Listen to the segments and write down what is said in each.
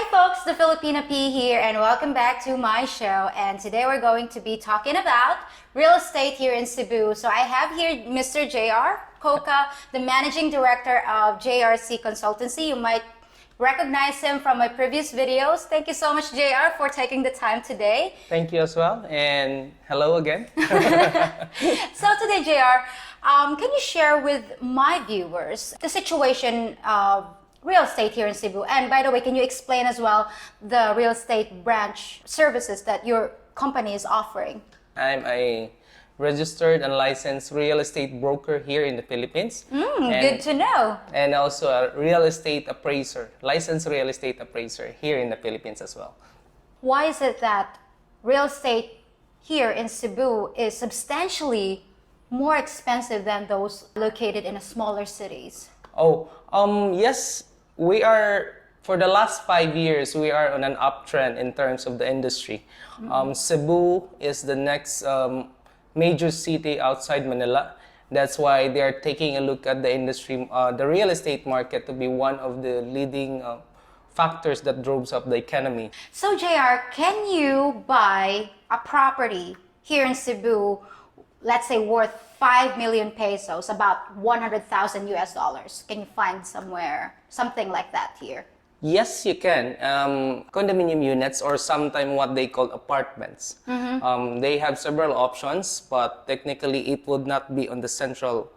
folks, the Filipina P here, and welcome back to my show. And today we're going to be talking about real estate here in Cebu. So I have here Mr. JR Coca, the Managing Director of JRC Consultancy. You might recognize him from my previous videos. Thank you so much, JR, for taking the time today. Thank you as well, and hello again. So today, JR, can you share with my viewers the situation of real estate here in Cebu? And by the way, can you explain as well the real estate branch services that your company is offering? I'm a registered and licensed real estate broker here in the Philippines. Good to know. And also a real estate appraiser, licensed real estate appraiser here in the Philippines as well. Why is it that real estate here in Cebu is substantially more expensive than those located in smaller cities? Yes, we are, for the last 5 years, we are on an uptrend in terms of the industry. Cebu is the next major city outside Manila. That's why they are taking a look at the industry, the real estate market, to be one of the leading factors that drives up the economy. So JR, can you buy a property here in Cebu, let's say worth 5 million pesos, about 100,000 US dollars? Can you find somewhere something like that here? Yes, you can. Condominium units, or sometimes what they call apartments. They have several options, but technically it would not be on the central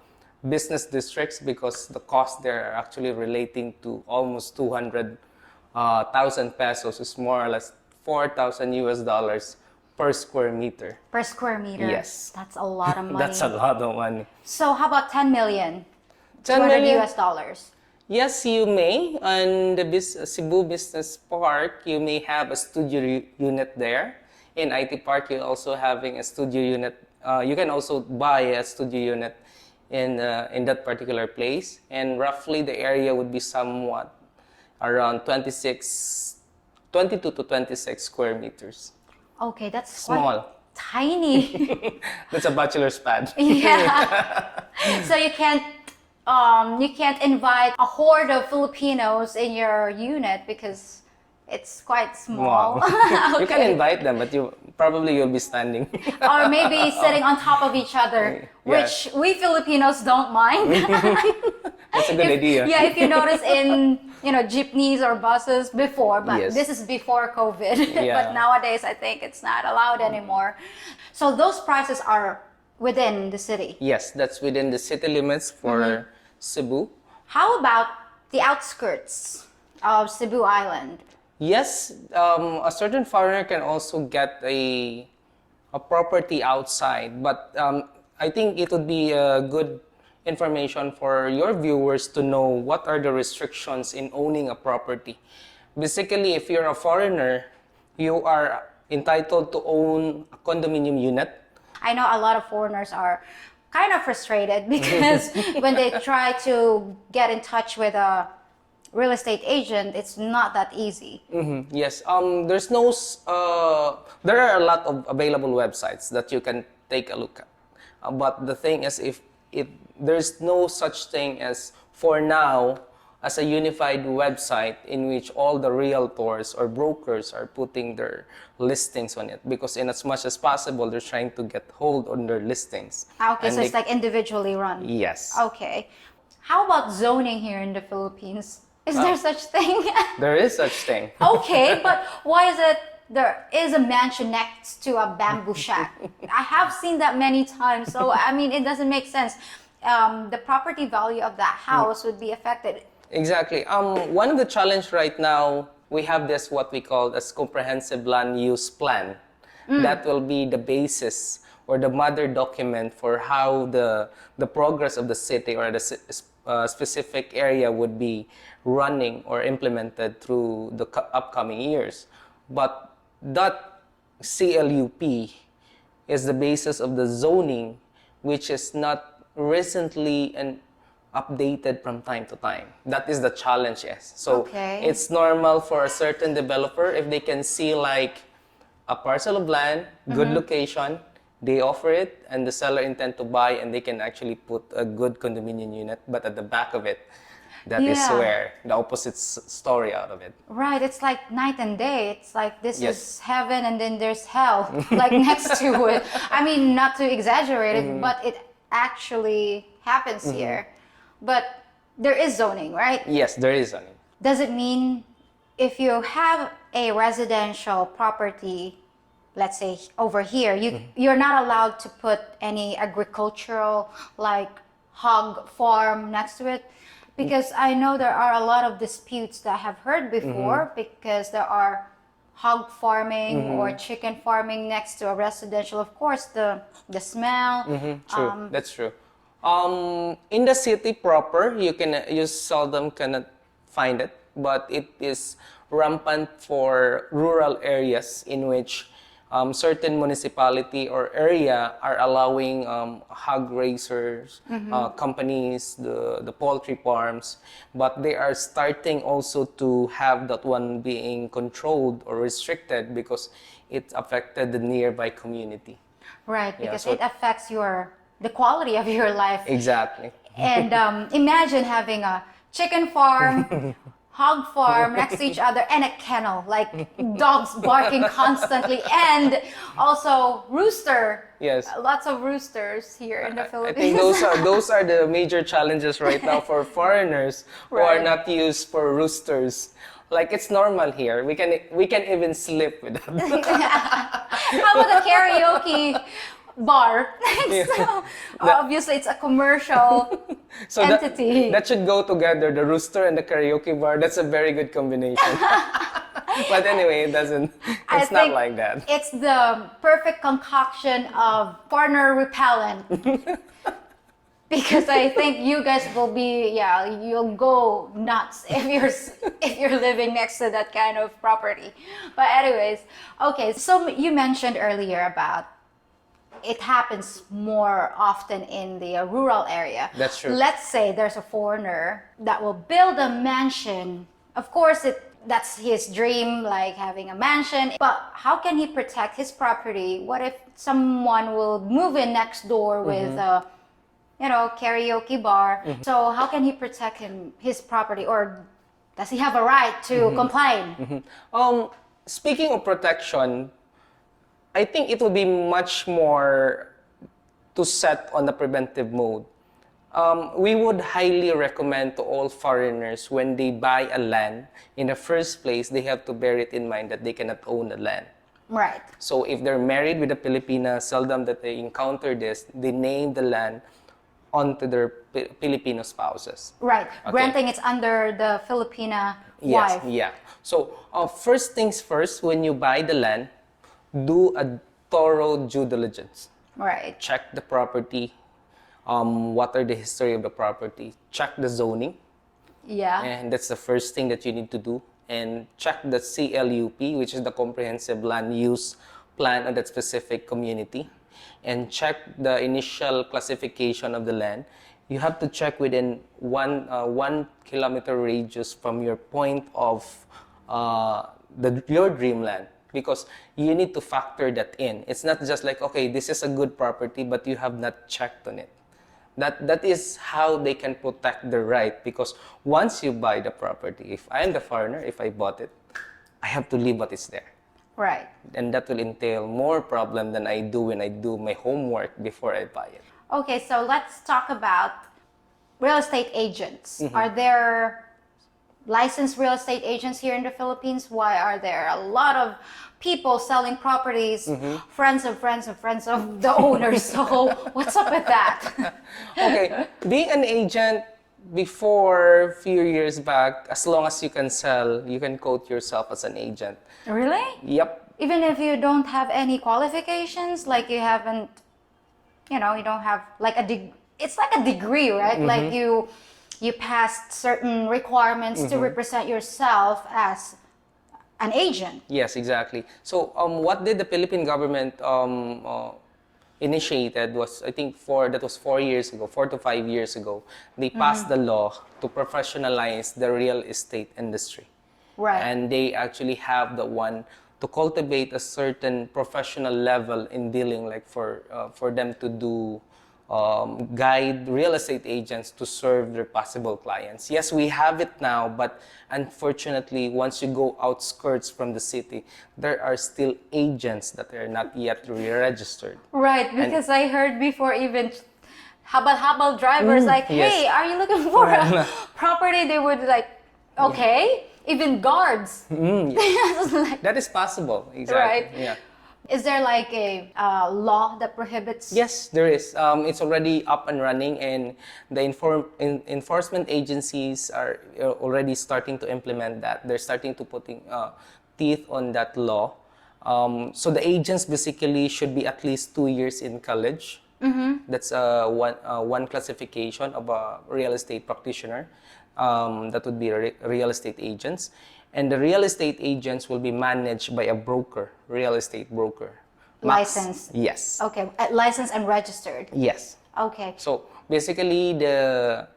business districts because the cost there are actually relating to almost 200,000 pesos. Is more or less 4,000 US dollars per square meter. Per square meter? Yes. That's a lot of money. That's a lot of money. So how about 10 million? 10 200 million? US dollars? Yes, you may. On the Cebu Business Park, you may have a studio unit there. In IT Park, you're also having a studio unit. You can also buy a studio unit in that particular place. And roughly the area would be somewhat around 22 to 26 square meters. Okay, that's Small. quite tiny. That's a bachelor's pad. Yeah. So you can't invite a horde of Filipinos in your unit because it's quite small. Wow. Okay. You can invite them, but you'll be standing. Or maybe sitting on top of each other, which we Filipinos don't mind. That's a good idea. Yeah, if you notice in jeepneys or buses before, but Yes. this is before COVID. Yeah. But nowadays, I think it's not allowed anymore. So those prices are within the city. Yes, that's within the city limits for Cebu. How about the outskirts of Cebu Island? Yes, a certain foreigner can also get a property outside, but I think it would be good information for your viewers to know what are the restrictions in owning a property. Basically, if you're a foreigner, you are entitled to own a condominium unit. I know a lot of foreigners are kind of frustrated because when they try to get in touch with a real estate agent, it's not that easy. Yes, there are a lot of available websites that you can take a look at. But the thing is, there's no such thing as, for now, as a unified website in which all the realtors or brokers are putting their listings on it, because in as much as possible, they're trying to get hold on their listings. Okay, so it's like individually run. Yes. Okay. How about zoning here in the Philippines? Is there such thing? There is such thing. Okay, but why is it there is a mansion next to a bamboo shack? I have seen that many times, so I mean, it doesn't make sense. The property value of that house would be affected. Exactly. One of the challenge right now, we have this what we call as comprehensive land use plan. That will be the basis or the mother document for how the progress of the city or the specific area would be running or implemented through the upcoming years. But that CLUP is the basis of the zoning, which is not recently and updated from time to time. That is the challenge, yes. So it's normal for a certain developer, if they can see like a parcel of land, good location, they offer it and the seller intend to buy, and they can actually put a good condominium unit, but at the back of it, that is Yeah. where the opposite story out of it. Right, it's like night and day. It's like this Yes. is heaven and then there's hell, like next to it. I mean, not to exaggerate it, but it actually happens here. But there is zoning, right? Yes, there is zoning. Does it mean if you have a residential property, let's say over here, you're not allowed to put any agricultural like hog farm next to it? Because I know there are a lot of disputes that I have heard before because there are hog farming or chicken farming next to a residential. Of course, the smell. True, that's true. In the city proper, you seldom cannot find it, but it is rampant for rural areas in which certain municipality or area are allowing hog raisers, companies, the poultry farms, but they are starting also to have that one being controlled or restricted because it affected the nearby community. Right, Yeah, because so- it affects the quality of your life. Exactly. And imagine having a chicken farm, hog farm next to each other, and a kennel, like dogs barking constantly, and also rooster. Yes. Lots of roosters here in the I Philippines. think those are the major challenges right now for foreigners who are Right. not used for roosters. Like it's normal here. We can even sleep with them. How about a karaoke bar? So, obviously, it's a commercial So entity. that should go together. The rooster and the karaoke bar. That's a very good combination. But anyway, it doesn't. I It's not think like that. It's the perfect concoction of foreigner repellent. Because I think you guys will be, you'll go nuts if you're living next to that kind of property. But anyways, okay, so you mentioned earlier about it happens more often in the rural area. That's true. Let's say there's a foreigner that will build a mansion. Of course, that's his dream, like having a mansion. But how can he protect his property? What if someone will move in next door with a karaoke bar? So how can he protect his property, or does he have a right to complain? Speaking of protection, I think it will be much more to set on the preventive mode. We would highly recommend to all foreigners when they buy a land, in the first place, they have to bear it in mind that they cannot own the land. Right. So if they're married with a Filipina, seldom that they encounter this, they name the land onto their Filipino spouses. Right. Okay. Granting it's under the Filipina Yes, wife. yeah. So first things first, when you buy the land, do a thorough due diligence. Right. Check the property. What are the history of the property? Check the zoning. Yeah. And that's the first thing that you need to do. And check the CLUP, which is the Comprehensive Land Use Plan of that specific community. And check the initial classification of the land. You have to check within 1 kilometer radius from your point of your dreamland, because you need to factor that in. It's not just like, okay, this is a good property, but you have not checked on it. That is how they can protect the right, because once you buy the property, if I am the foreigner, if I bought it, I have to leave what is there. Right. And that will entail more problem than I do when I do my homework before I buy it. Okay, so let's talk about real estate agents. Are there licensed real estate agents here in the Philippines? Why are there a lot of people selling properties, friends of friends of friends of the owners? So what's up with that? Okay, being an agent before, a few years back, as long as you can sell, you can quote yourself as an agent. Really? Yep. Even if you don't have any qualifications, like you haven't, you don't have like it's like a degree, right? Like you passed certain requirements to represent yourself as an agent. Yes, exactly. So what did the Philippine government initiated was, I think that was 4 years ago, 4 to 5 years ago, they passed the law to professionalize the real estate industry. Right. And they actually have the one to cultivate a certain professional level in dealing, like for them to do guide real estate agents to serve their possible clients. Yes, we have it now, but unfortunately, once you go outskirts from the city, there are still agents that are not yet registered. Right, because I heard before even habal drivers like, hey, yes. are you looking for a property? They would like, okay. Even guards. Like, That is possible, exactly. right. Yeah. Is there like a law that prohibits? Yes, there is. It's already up and running, and the enforcement agencies are already starting to implement that. They're starting to putting teeth on that law. So the agents basically should be at least 2 years in college. That's one classification of a real estate practitioner. That would be real estate agents. And the real estate agents will be managed by a broker, real estate broker. Licensed? Yes. Okay, licensed and registered? Yes. Okay. So basically, the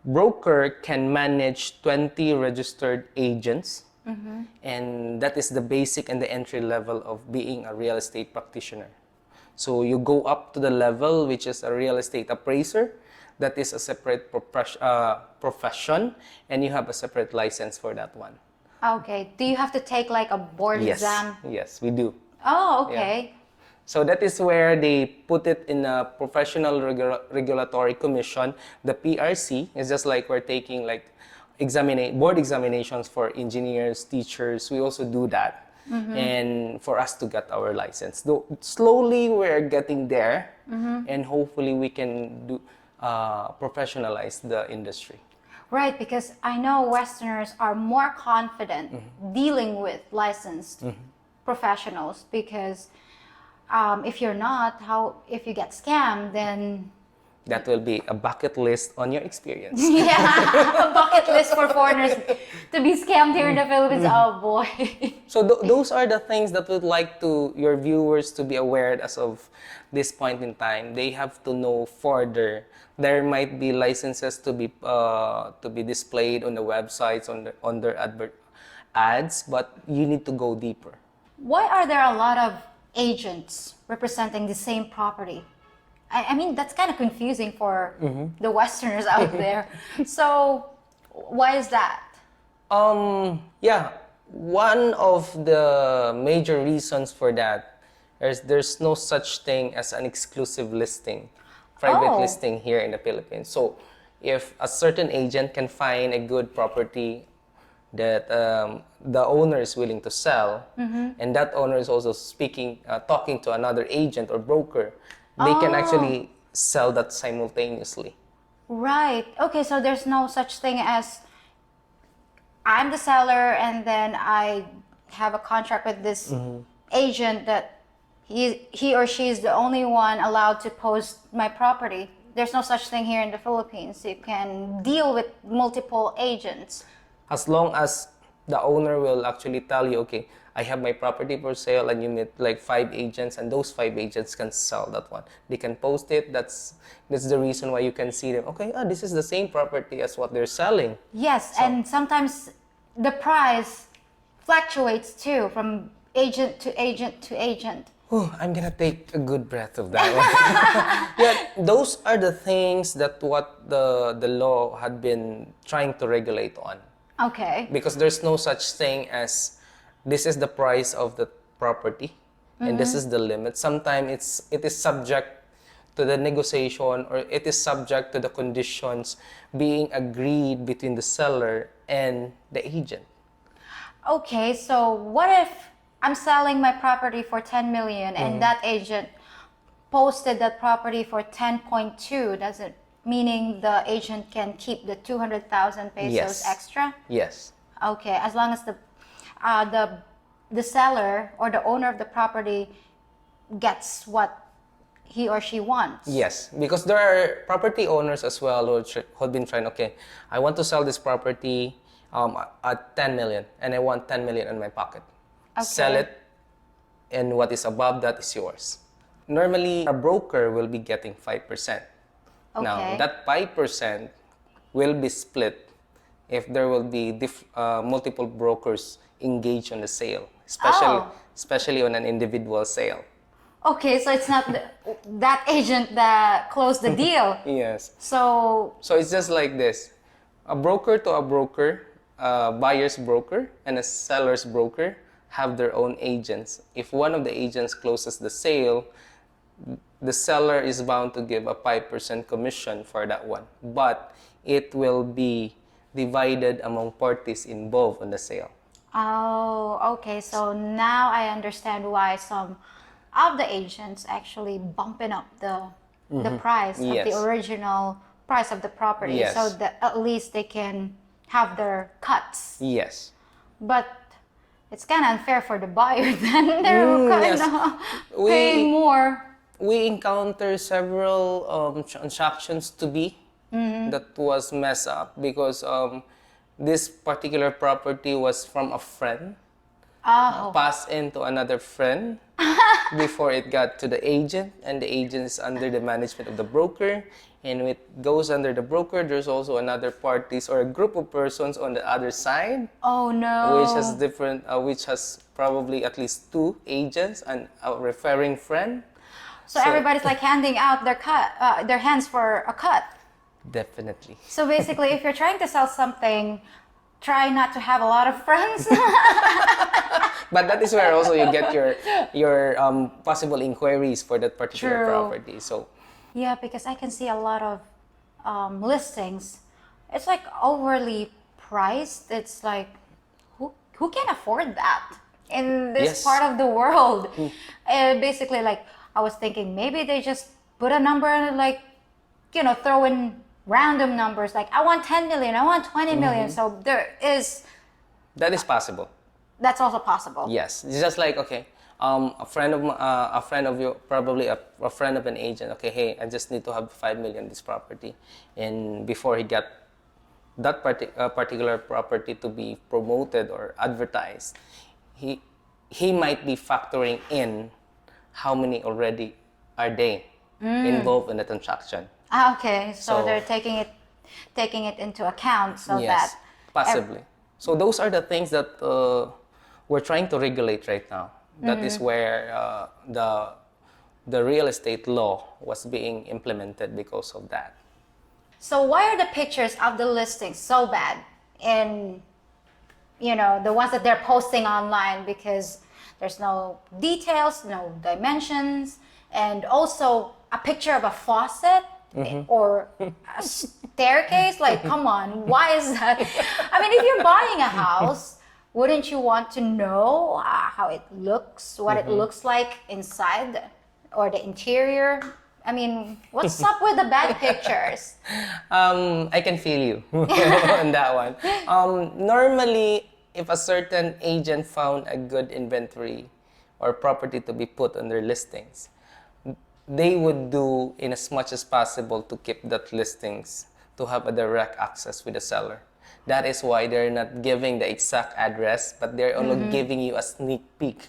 broker can manage 20 registered agents. And that is the basic and the entry level of being a real estate practitioner. So you go up to the level which is a real estate appraiser. That is a separate profession, and you have a separate license for that one. Okay. Do you have to take like a board exam? Yes, we do. Oh, okay. So that is where they put it in a professional regulatory commission. The PRC is just like we're taking like board examinations for engineers, teachers. We also do that. And for us to get our license. Though slowly we're getting there, and hopefully we can do professionalize the industry. Right, because I know Westerners are more confident dealing with licensed professionals because if you're not, if you get scammed, then That will be a bucket list on your experience. yeah, a bucket list for foreigners to be scammed here in the Philippines. Oh boy. So those are the things that we'd like your viewers to be aware as of this point in time. They have to know further. There might be licenses to be displayed on the websites, on their ads, but you need to go deeper. Why are there a lot of agents representing the same property? I mean, that's kind of confusing for the Westerners out there. So, why is that? Yeah, one of the major reasons for that is there's no such thing as an exclusive listing, private listing here in the Philippines. So, if a certain agent can find a good property that the owner is willing to sell, and that owner is also talking to another agent or broker, they can actually sell that simultaneously. Right. Okay, so there's no such thing as I'm the seller and then I have a contract with this agent that he or she is the only one allowed to post my property. There's no such thing here in the Philippines. You can deal with multiple agents. As long as the owner will actually tell you, okay, I have my property for sale, and you meet like 5 agents, and those 5 agents can sell that one. They can post it. That's the reason why you can see them. Okay, this is the same property as what they're selling. Yes, and sometimes the price fluctuates too from agent to agent to agent. Oh, I'm gonna take a good breath of that one. Yeah, those are the things that what the law had been trying to regulate on. Okay. Because there's no such thing as this is the price of the property and this is the limit. Sometimes it is subject to the negotiation, or it is subject to the conditions being agreed between the seller and the agent. Okay, so what if I'm selling my property for 10 million and that agent posted that property for 10.2? Does it meaning the agent can keep the 200,000 pesos Yes. extra? Yes. Okay, as long as the seller or the owner of the property gets what he or she wants. Yes, because there are property owners as well who have been trying, okay, I want to sell this property at 10 million and I want 10 million in my pocket. Okay. Sell it, and what is above that is yours. Normally, a broker will be getting 5%. Now, Okay. that 5% will be split if there will be multiple brokers engaged on the sale, especially on an individual sale. Okay, so it's not that agent that closed the deal. Yes. So So it's just like this. A broker to a broker, a buyer's broker and a seller's broker have their own agents. If one of the agents closes the sale, the seller is bound to give a 5% commission for that one. But it will be divided among parties involved in the sale. oh, okay. So now I understand why some of the agents actually bumping up the price of Yes. the original price of the property, Yes. so that at least they can have their cuts. Yes. But it's kind of unfair for the buyer then. They're kind yes. of We- paying more. We encounter several transactions to be that was messed up because this particular property was from a friend, Oh, passed into another friend before it got to the agent, and the agent is under the management of the broker. And when it goes under the broker, there's also another parties or a group of persons on the other side, oh no. which has probably at least two agents and a referring friend. So everybody's like handing out their hands for a cut. Definitely. So basically, if you're trying to sell something, try not to have a lot of friends. But that is where also you get your possible inquiries for that particular True. property. So Yeah, because I can see a lot of listings. It's like overly priced. It's like, who can afford that in this Yes. part of the world? Basically, like, I was thinking maybe they just put a number and like, throw in random numbers. Like, I want 10 million, I want 20 million. So that is possible. that's also possible. Yes, it's just like okay, a friend of you, probably a friend of an agent. Okay, hey, I just need to have 5 million this property, and before he got that particular property to be promoted or advertised, he might be factoring in how many already are they involved in the transaction. Ah, okay, so So- they're taking it into account so Yes, that possibly. So those are the things that we're trying to regulate right now. That is where the real estate law was being implemented because of that. So why are the pictures of the listings so bad in the ones that they're posting online? Because there's no details, no dimensions, and also a picture of a faucet or a staircase. Like, come on, why is that? I mean, if you're buying a house, wouldn't you want to know how it looks, what it looks like inside or the interior? I mean, what's up with the bad pictures? I can feel you on that one. Normally, if a certain agent found a good inventory or property to be put on their listings, they would do in as much as possible to keep that listings to have a direct access with the seller. That is why they're not giving the exact address, but they're only giving you a sneak peek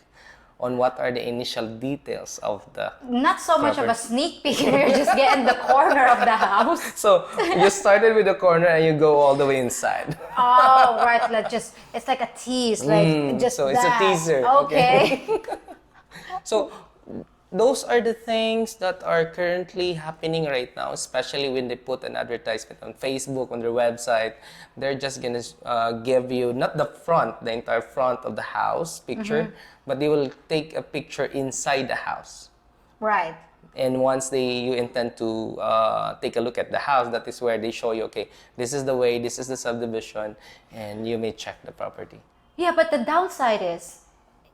on what are the initial details of the Not so much of a property. sneak peek. You're just getting the corner of the house. So you started with the corner and you go all the way inside. Oh, right. Like it's like a tease, like just so it's a that. teaser, Okay. So those are the things that are currently happening right now, especially when they put an advertisement on Facebook, on their website. They're just going to give you not the entire front of the house picture, but they will take a picture inside the house. Right. And once you intend to take a look at the house, that is where they show you, okay, this is the way, this is the subdivision, and you may check the property. Yeah, but the downside is,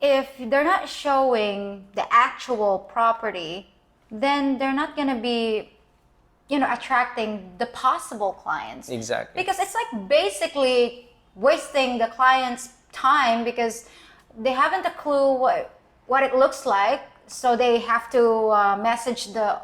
if they're not showing the actual property, then they're not going to be, attracting the possible clients. Exactly. Because it's like basically wasting the client's time because they haven't a clue what it looks like. So they have to message the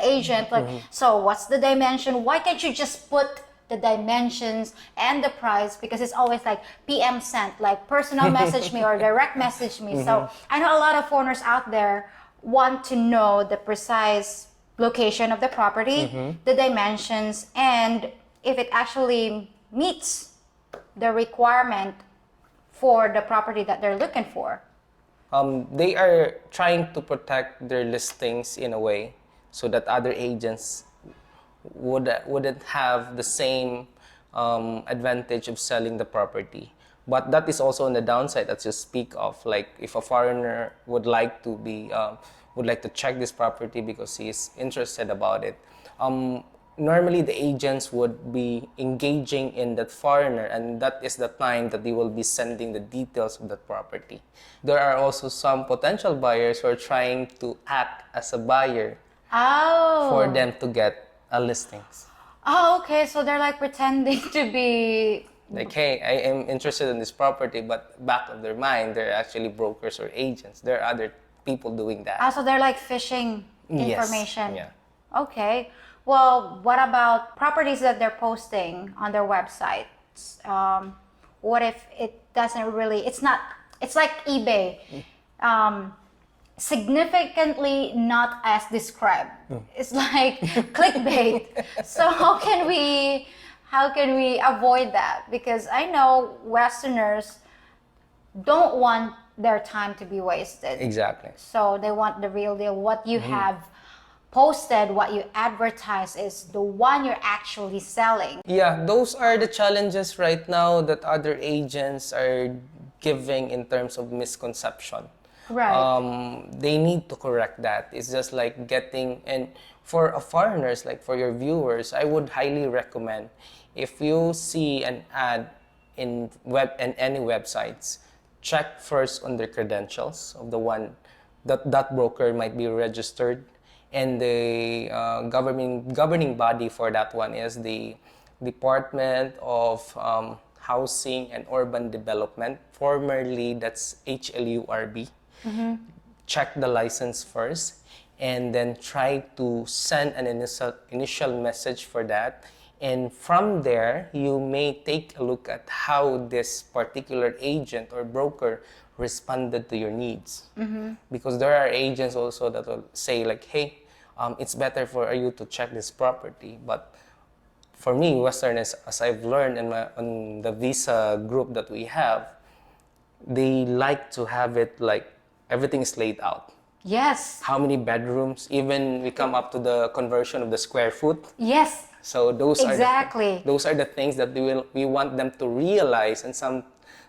agent like, so what's the dimension? Why can't you just put the dimensions and the price? Because it's always like PM sent, like personal message me or direct message me. So I know a lot of foreigners out there want to know the precise location of the property, the dimensions, and if it actually meets the requirement for the property that they're looking for. They are trying to protect their listings in a way so that other agents wouldn't have the same advantage of selling the property. But that is also on the downside that you speak of. Like if a foreigner would like to check this property because he is interested about it, normally the agents would be engaging in that foreigner, and that is the time that they will be sending the details of that property. There are also some potential buyers who are trying to act as a buyer for them to get a listings. Oh, okay. So they're like pretending to be Like, hey, I am interested in this property, but back of their mind, they're actually brokers or agents. There are other people doing that. so they're like phishing Yes, information. yeah. Okay. Well, what about properties that they're posting on their websites? What if it doesn't really? It's like eBay. Significantly not as described. It's like clickbait. So how can we avoid that? Because I know Westerners don't want their time to be wasted. Exactly. So they want the real deal. What you have posted, what you advertise is the one you're actually selling. Yeah, those are the challenges right now that other agents are giving in terms of misconception. Right. They need to correct that. It's just like and for foreigners, like for your viewers, I would highly recommend if you see an ad in any websites, check first on their credentials of the one that broker might be registered, and the governing body for that one is the Department of Housing and Urban Development, formerly that's HLURB. Check the license first, and then try to send an initial message for that. And from there, you may take a look at how this particular agent or broker responded to your needs. Because there are agents also that will say like, hey, it's better for you to check this property. But for me, Westerners, as I've learned on the visa group that we have, they like to have it like everything is laid out. Yes. How many bedrooms? Even we come up to the conversion of the square foot. Yes. So those Exactly. are the things that we want them to realize. And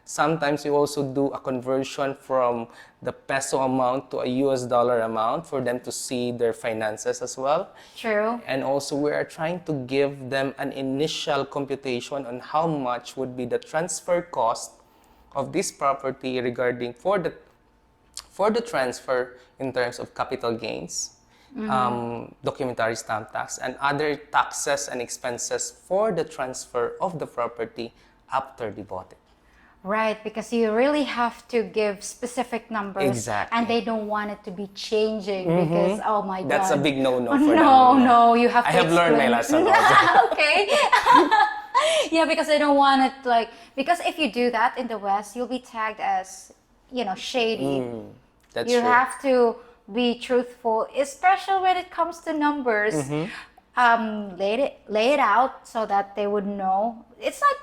sometimes we also do a conversion from the peso amount to a US dollar amount for them to see their finances as well. True. And also we are trying to give them an initial computation on how much would be the transfer cost of this property regarding for the transfer in terms of capital gains, documentary stamp tax, and other taxes and expenses for the transfer of the property after they bought it. Right, because you really have to give specific numbers. Exactly. And they don't want it to be changing because, oh my God. That's a big no-no for No, them. no, you have to I have learned my explain. lesson also. Okay. Yeah, because they don't want it because if you do that in the West, you'll be tagged as, shady. That's You true. have to be truthful, especially when it comes to numbers. Lay it out so that they would know. It's like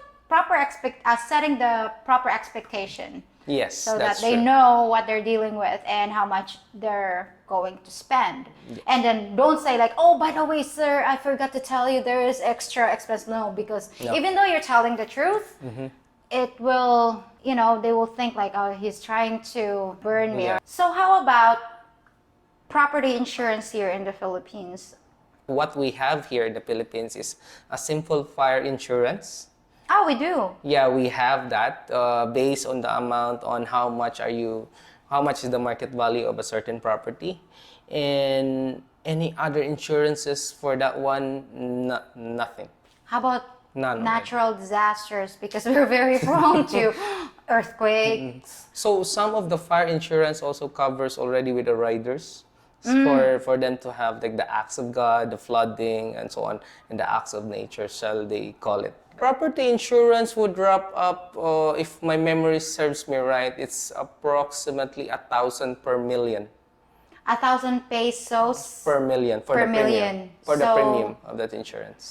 setting the proper expectation. Yes, So that's that they true. know what they're dealing with and how much they're going to spend. And then don't say like, oh, by the way, sir, I forgot to tell you there is extra expense. No, because No. even though you're telling the truth, it will, they will think like, oh, he's trying to burn me. Yeah. So how about property insurance here in the Philippines? What we have here in the Philippines is a simple fire insurance. Oh, we do. Yeah, we have that based on the amount on how much is the market value of a certain property, and any other insurances for that one, nothing. How about None. natural disasters? Because we're very prone to earthquakes. So some of the fire insurance also covers already with the riders for them to have like the acts of God, the flooding, and so on, and the acts of nature, shall they call it. Property insurance would wrap up, if my memory serves me right, it's approximately 1,000 per million. 1,000 pesos Per million for Per the premium. million. For the So- premium of that insurance.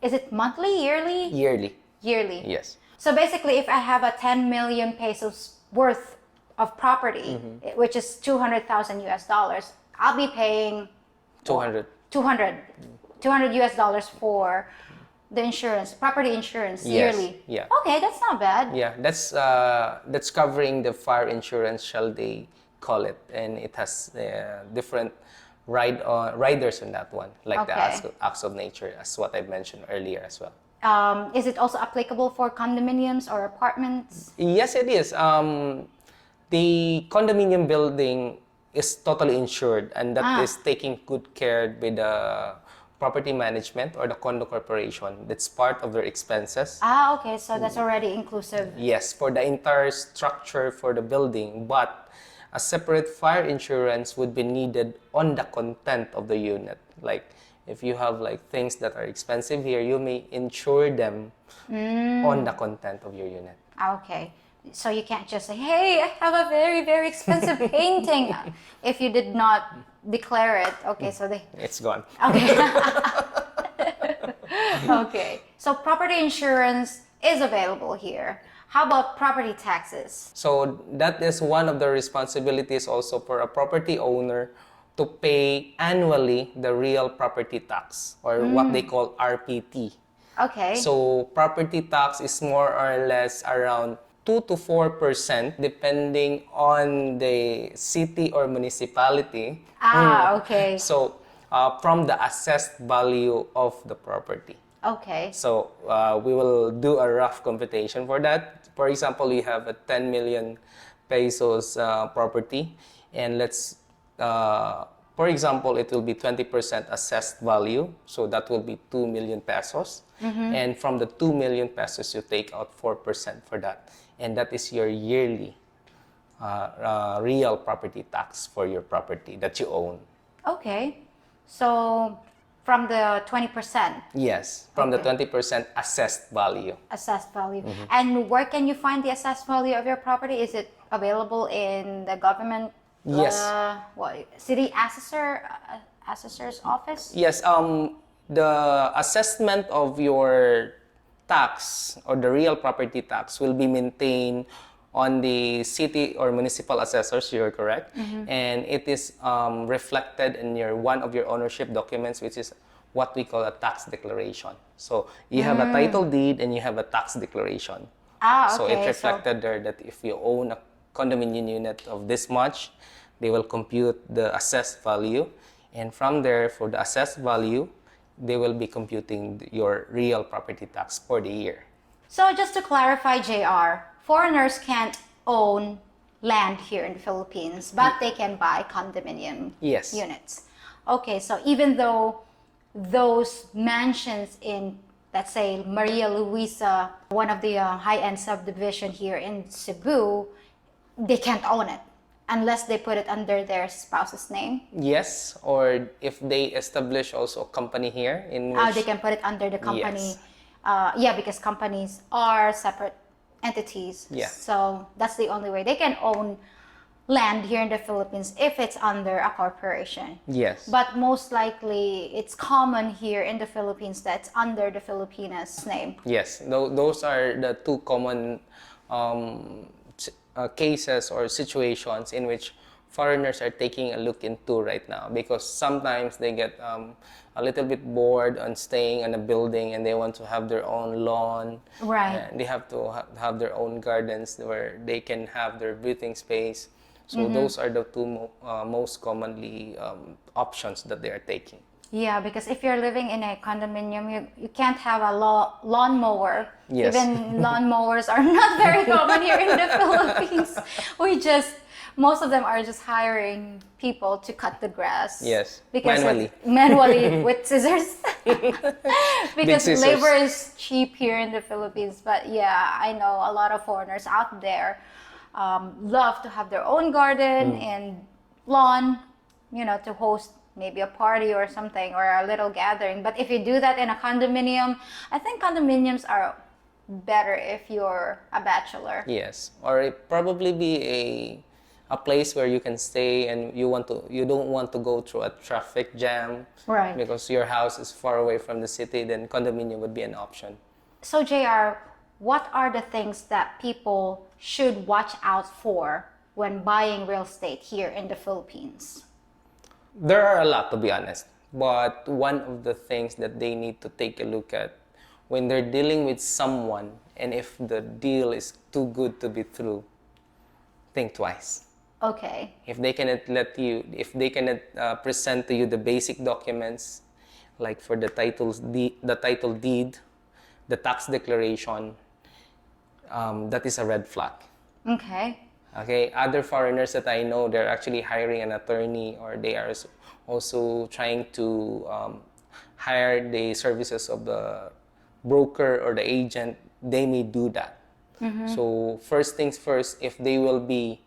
is it monthly, yearly? Yearly. Yearly. Yes. So basically, if I have a 10 million pesos worth of property, which is 200,000 US dollars, I'll be paying 200. 200 US dollars for the insurance, property insurance Yes, yearly. yeah. Okay, that's not bad. Yeah, that's covering the fire insurance, shall they call it, and it has different riders in that one, like the Okay. acts of nature, as what I mentioned earlier as well. Is it also applicable for condominiums or apartments? Yes, it is. The condominium building is totally insured, and that is taking good care with the property management or the condo corporation. That's part of their expenses. Okay, so that's already inclusive. Yes, for the entire structure for the building, but a separate fire insurance would be needed on the content of the unit. Like if you have like things that are expensive here, you may insure them on the content of your unit. Okay. So you can't just say, hey, I have a very, very expensive painting if you did not declare it. Okay, so they... It's gone. Okay. Okay. So property insurance is available here. How about property taxes? So that is one of the responsibilities also for a property owner to pay annually the real property tax, or what they call RPT. Okay. So property tax is more or less around 2 to 4% depending on the city or municipality. Okay. So from the assessed value of the property. Okay. So we will do a rough computation for that. For example, we have a 10 million pesos property, and let's, for example, it will be 20% assessed value. So that will be 2 million pesos. And from the 2 million pesos, you take out 4% for that. And that is your yearly real property tax for your property that you own. Okay. So from the 20% Yes, from the 20% assessed value. assessed value. And where can you find the assessed value of your property? Is it available in the government? Yes. City assessor's office? Yes, the assessment of your tax or the real property tax will be maintained on the city or municipal assessors, you're correct. And it is reflected in one of your ownership documents, which is what we call a tax declaration. So you have a title deed and you have a tax declaration. So Okay. it reflected there that if you own a condominium unit of this much, they will compute the assessed value. And from there, for the assessed value, they will be computing your real property tax for the year. So just to clarify, JR, foreigners can't own land here in the Philippines, but they can buy condominium Yes. units. Okay, so even though those mansions in, let's say, Maria Luisa, one of the high-end subdivision here in Cebu, they can't own it unless they put it under their spouse's name. Yes, or if they establish also a company here in which... They can put it under the company. Yes. Because companies are separate entities. Yeah. So that's the only way they can own land here in the Philippines if it's under a corporation. Yes. But most likely, it's common here in the Philippines that's under the Filipinas name. Yes, those are the two common cases or situations in which foreigners are taking a look into right now, because sometimes they get a little bit bored on staying in a building and they want to have their own lawn. Right. And they have to have their own gardens where they can have their breathing space. So those are the two most commonly options that they are taking. Yeah, because if you're living in a condominium, you can't have a lawn mower. Yes. Even lawn mowers are not very common here in the Philippines. Most of them are just hiring people to cut the grass. Yes, Because manually. Manually with scissors. Because scissors. labor is cheap here in the Philippines. But yeah, I know a lot of foreigners out there love to have their own garden and lawn, to host maybe a party or something, or a little gathering. But if you do that in a condominium, I think condominiums are better if you're a bachelor. Yes, or it probably be a place where you can stay and you don't want to go through a traffic jam. Right. Because your house is far away from the city, then condominium would be an option. So JR, what are the things that people should watch out for when buying real estate here in the Philippines? There are a lot, to be honest. But one of the things that they need to take a look at when they're dealing with someone, and if the deal is too good to be true, think twice. Okay. If they cannot present to you the basic documents, like for the title deed, the tax declaration, that is a red flag. Okay. Okay, other foreigners that I know, they're actually hiring an attorney, or they are also trying to hire the services of the broker or the agent. They may do that. So first things first, if they will be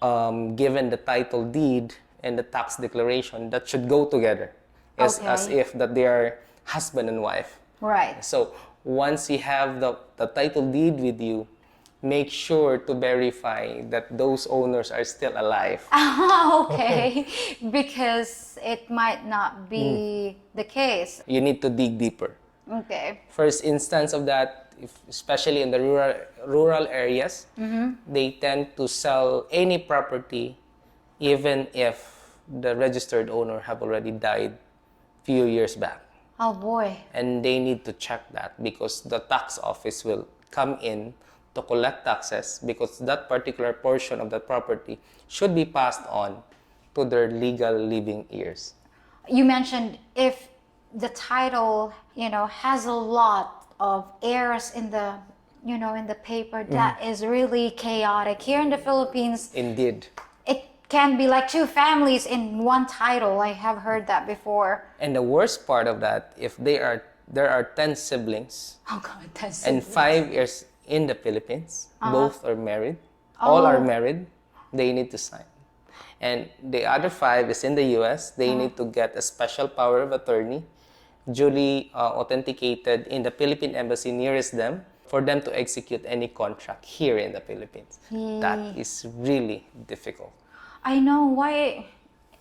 given the title deed and the tax declaration, that should go together, as if that they are husband and wife. Right. So once you have the title deed with you, make sure to verify that those owners are still alive. Okay. Because it might not be the case. You need to dig deeper. Okay. First instance of that, especially in the rural areas, they tend to sell any property even if the registered owner have already died few years back. Oh boy. And they need to check that, because the tax office will come in to collect taxes, because that particular portion of the property should be passed on to their legal living heirs. You mentioned if the title, has a lot of heirs in the, in the paper, that is really chaotic. Here in the Philippines, Indeed. it can be like two families in one title. I have heard that before. And the worst part of that, if there are 10 siblings, Oh God, that's and 5 years in the Philippines, both are married, all are married, they need to sign. And the other 5 is in the US, they need to get a special power of attorney, duly authenticated in the Philippine embassy nearest them, for them to execute any contract here in the Philippines. That is really difficult. I know why.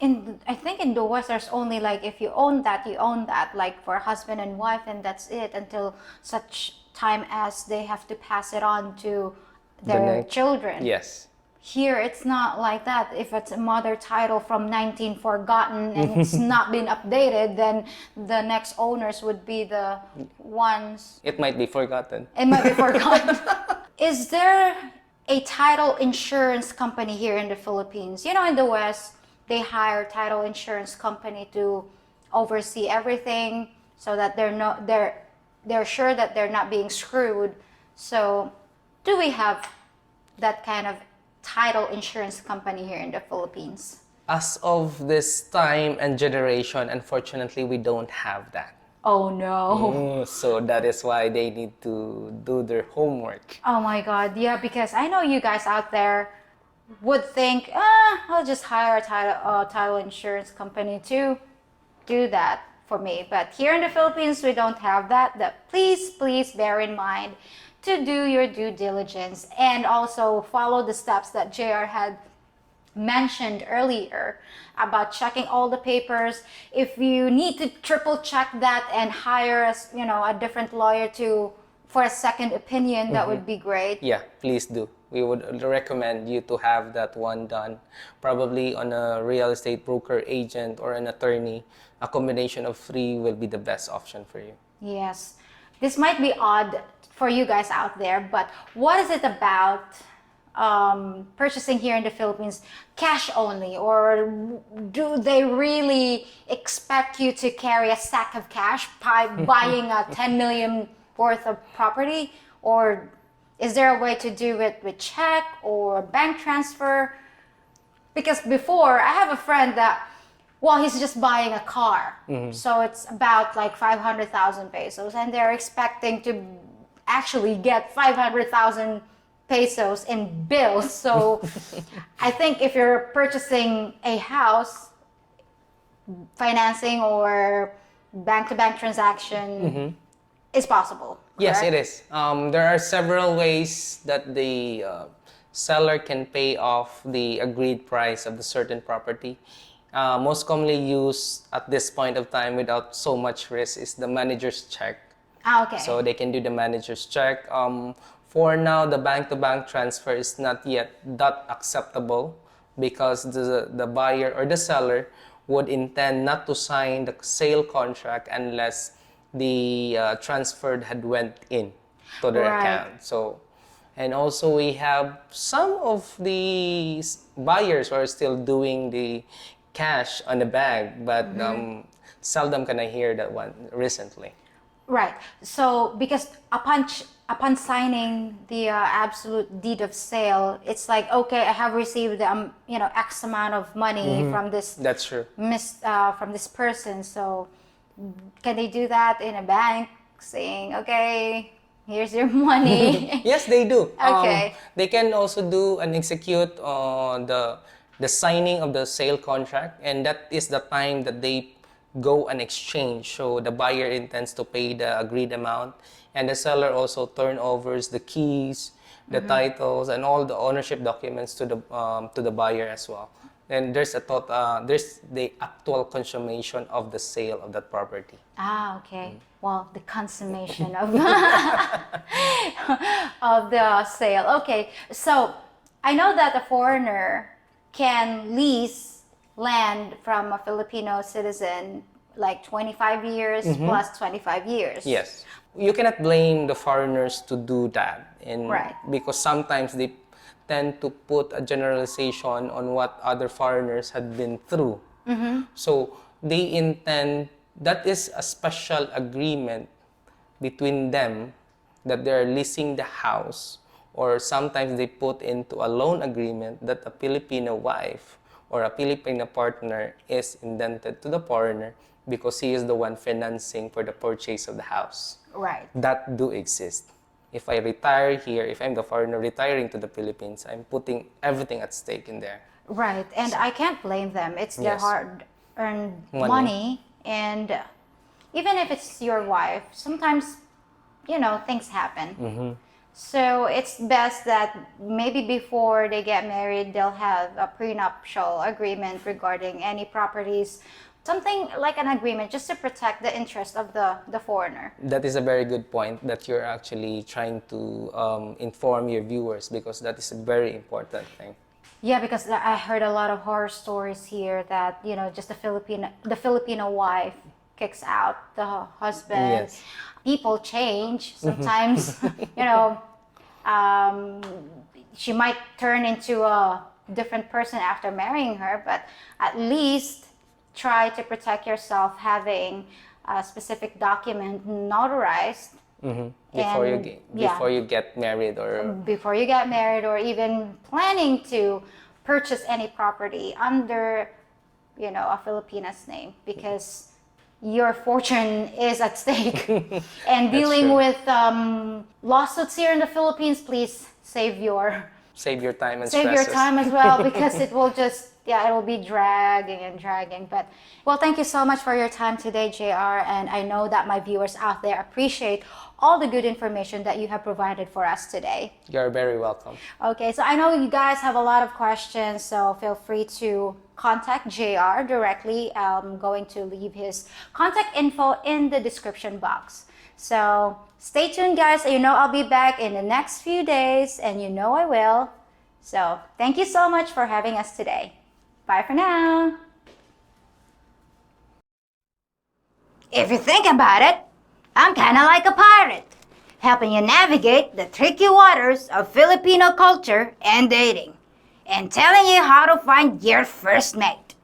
I think in the West there's only like, if you own that, you own that, like for husband and wife, and that's it until such time as they have to pass it on to their children. Yes. Here it's not like that. If it's a mother title from 19 forgotten and it's not been updated, then the next owners would be the ones. It might be forgotten. It might be forgotten. Is there a title insurance company here in the Philippines? In the West, they hire title insurance company to oversee everything, so that they're sure that they're not being screwed. So, do we have that kind of title insurance company here in the Philippines? As of this time and generation, unfortunately, we don't have that. Oh no. So that is why they need to do their homework. Oh my God, yeah, because I know you guys out there would think, I'll just hire a title insurance company to do that for me. But here in the Philippines, we don't have that. Please bear in mind to do your due diligence and also follow the steps that JR had mentioned earlier about checking all the papers. If you need to triple check that and hire a different lawyer for a second opinion, that would be great. Yeah, please do. We would recommend you to have that one done, probably on a real estate broker, agent, or an attorney. A combination of 3 will be the best option for you. Yes. This might be odd for you guys out there, but what is it about purchasing here in the Philippines cash only? Or do they really expect you to carry a sack of cash by buying a 10 million worth of property? Or is there a way to do it with check or bank transfer? Because before, I have a friend that, he's just buying a car. So it's about like 500,000 pesos, and they're expecting to actually get 500,000 pesos in bills. So I think if you're purchasing a house, financing or bank-to-bank transaction is possible. Yes, correct? it is. There are several ways that the seller can pay off the agreed price of the certain property. Most commonly used at this point of time without so much risk is the manager's check. Ah, okay. So they can do the manager's check. For now, the bank-to-bank transfer is not yet that acceptable because the buyer or the seller would intend not to sign the sale contract unless the transferred had went in to their Right. account. So, and also we have some of the buyers who are still doing the cash on the bank, but seldom can I hear that one recently. Right. So because upon signing the absolute deed of sale, it's like, okay, I have received X amount of money from this That's true. from this person. So can they do that in a bank, saying, okay, here's your money? Yes, they do. Okay. They can also do and execute the signing of the sale contract, and that is the time that they go and exchange. So the buyer intends to pay the agreed amount, and the seller also turnovers the keys, the titles, and all the ownership documents to the buyer as well. Then there's there's the actual consummation of the sale of that property. Ah, okay. Well, the consummation of of the sale. Okay, so I know that a foreigner can lease land from a Filipino citizen like 25 years plus 25 years. Yes. You cannot blame the foreigners to do that. Right. Because sometimes they tend to put a generalization on what other foreigners had been through. So they intend, that is a special agreement between them that they're leasing the house, or sometimes they put into a loan agreement that a Filipino wife or a Filipino partner is indented to the foreigner because he is the one financing for the purchase of the house. Right. That do exist. If I retire here, if I'm the foreigner retiring to the Philippines, I'm putting everything at stake in there. Right. And I can't blame them. It's their Yes. hard-earned Money. money. And even if it's your wife, sometimes, things happen. So it's best that maybe before they get married, they'll have a prenuptial agreement regarding any properties, something like an agreement just to protect the interest of the foreigner. That is a very good point that you're actually trying to inform your viewers, because that is a very important thing. Yeah, because I heard a lot of horror stories here that, just the Filipino wife kicks out the husband. Yes. People change. Sometimes, she might turn into a different person after marrying her, but at least try to protect yourself having a specific document notarized Before And, you get married, or before you get married, or even planning to purchase any property under, a Filipina's name, because your fortune is at stake. And dealing true. with lawsuits here in the Philippines, please save your time and save your stresses. time as well, because it will just it will be dragging and dragging. But well, thank you so much for your time today, JR, and I know that my viewers out there appreciate all the good information that you have provided for us today. You're very welcome. Okay, so I know you guys have a lot of questions, so feel free to contact JR directly. I'm going to leave his contact info in the description box. So stay tuned, guys. I'll be back in the next few days, and I will. So thank you so much for having us today. Bye for now. If you think about it, I'm kind of like a pirate, helping you navigate the tricky waters of Filipino culture and dating, and telling you how to find your first mate.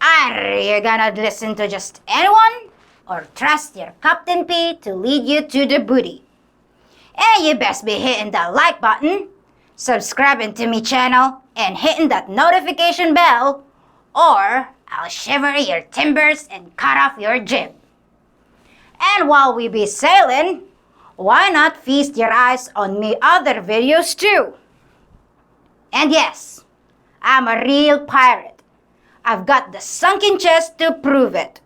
Are you gonna listen to just anyone, or trust your Captain P to lead you to the booty? And you best be hitting that like button, subscribing to my channel, and hitting that notification bell, or I'll shiver your timbers and cut off your jib. And while we be sailing, why not feast your eyes on me other videos too? And yes, I'm a real pirate. I've got the sunken chest to prove it.